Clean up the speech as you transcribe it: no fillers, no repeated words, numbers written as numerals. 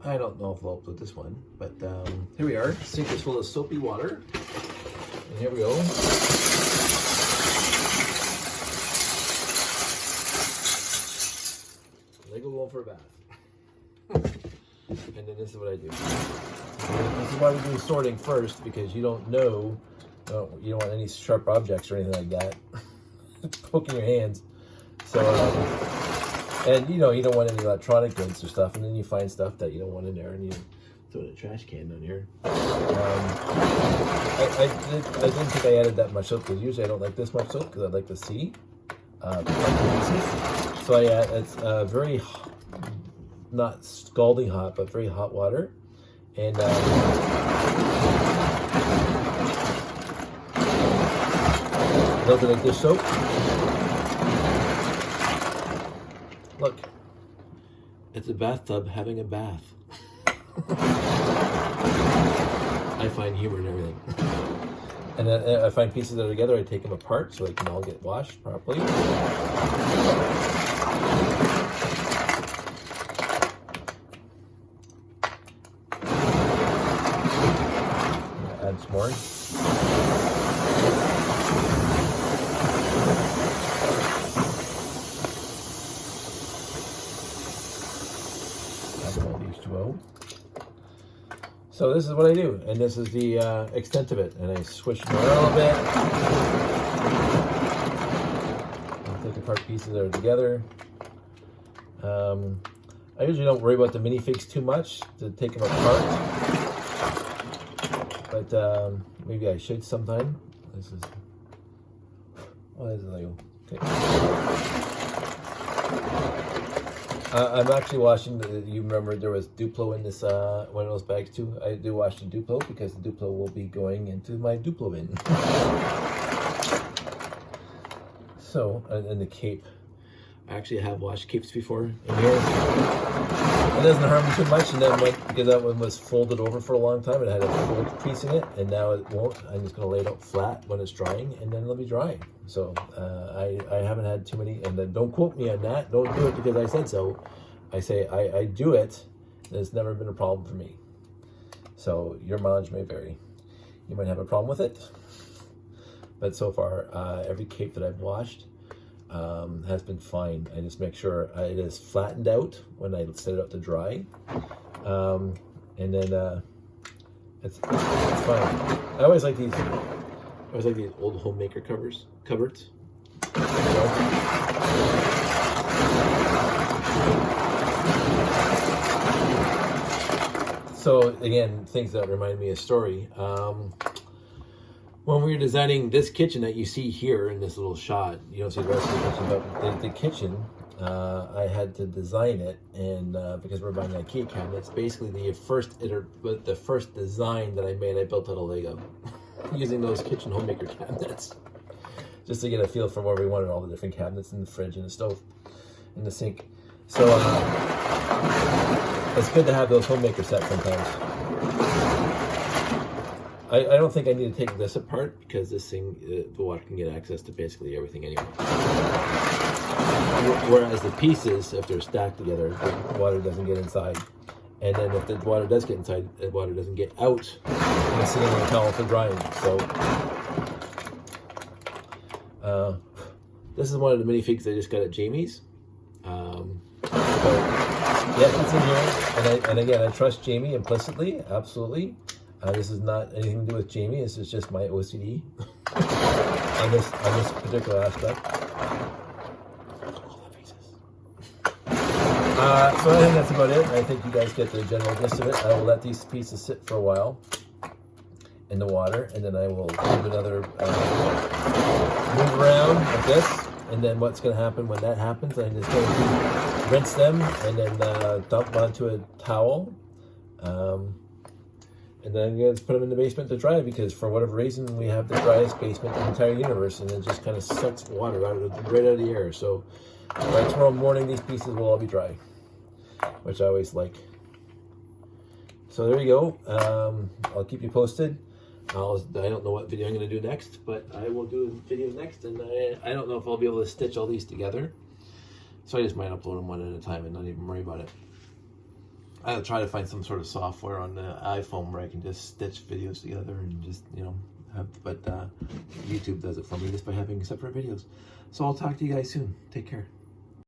I don't know if I'll upload this one, but here we are. Sink is full of soapy water. And here we go. Lego going for a bath. And then this is what I do. This is why we do sorting first, because you don't know, you don't want any sharp objects or anything like that poking your hands. So, and you know, you don't want any electronic goods or stuff, and then you find stuff that you don't want in there, and you throw it in a trash can down here. I didn't think I added that much soap, because usually I don't like this much soap, because I like to see pieces. So I add, it's very, not scalding hot, but very hot water. And a little bit of dish soap. Look, it's a bathtub having a bath. I find humor in everything. And then I find pieces that are together, I take them apart so they can all get washed properly. Add some more. Add all these 2 So this is what I do, and this is the extent of it. And I switch them around a little bit. I'll take apart pieces that are together. I usually don't worry about the minifigs too much to take them apart. But maybe I should sometime. This is, what is it? Okay. I'm actually washing, you remember there was Duplo in this one of those bags too. I do wash the Duplo because the Duplo will be going into my Duplo bin. So, and the cape. I actually have washed capes before in here. It doesn't harm me too much, and then because that one was folded over for a long time, it had a fold piece in it, and now it won't. I'm just going to lay it out flat when it's drying, and then it'll be dry. So I haven't had too many, and then don't quote me on that. Don't do it because I said so. I say I do it, and it's never been a problem for me. So your mileage may vary. You might have a problem with it, but so far every cape that I've washed has been fine. I just make sure it is flattened out when I set it out to dry, and then it's fine. I always like these. I always like these old homemaker cupboards. So again, things that remind me of a story. When we were designing this kitchen that you see here in this little shot, you don't see the rest of the kitchen, but the kitchen, I had to design it, and because we're buying IKEA cabinets, basically the first design that I made, I built out of Lego, using those kitchen homemaker cabinets, just to get a feel for where we wanted all the different cabinets in the fridge and the stove and the sink. So it's good to have those homemaker sets sometimes. I don't think I need to take this apart because this thing, the water can get access to basically everything anyway. Whereas the pieces, if they're stacked together, the water doesn't get inside. And then if the water does get inside, the water doesn't get out and it's sitting on the towel for drying. So this is one of the minifigs I just got at Jamie's. Yeah, it's in here. And again, I trust Jamie implicitly, absolutely. This is not anything to do with Jamie. This is just my OCD on this particular aspect. So I think that's about it. I think you guys get the general gist of it. I will let these pieces sit for a while in the water, and then I will give another move around like this. And then what's going to happen when that happens, I'm just going to rinse them and then dump onto a towel. And then I'm going to put them in the basement to dry, because for whatever reason we have the driest basement in the entire universe, and it just kind of sucks water right out of the air. So by tomorrow morning these pieces will all be dry, which I always like. So there you go. I'll keep you posted. I don't know what video I'm going to do next, but I will do a video next, and I don't know if I'll be able to stitch all these together. So I just might upload them one at a time and not even worry about it. I'll try to find some sort of software on the iPhone where I can just stitch videos together and just, you know, but YouTube does it for me just by having separate videos. So I'll talk to you guys soon. Take care.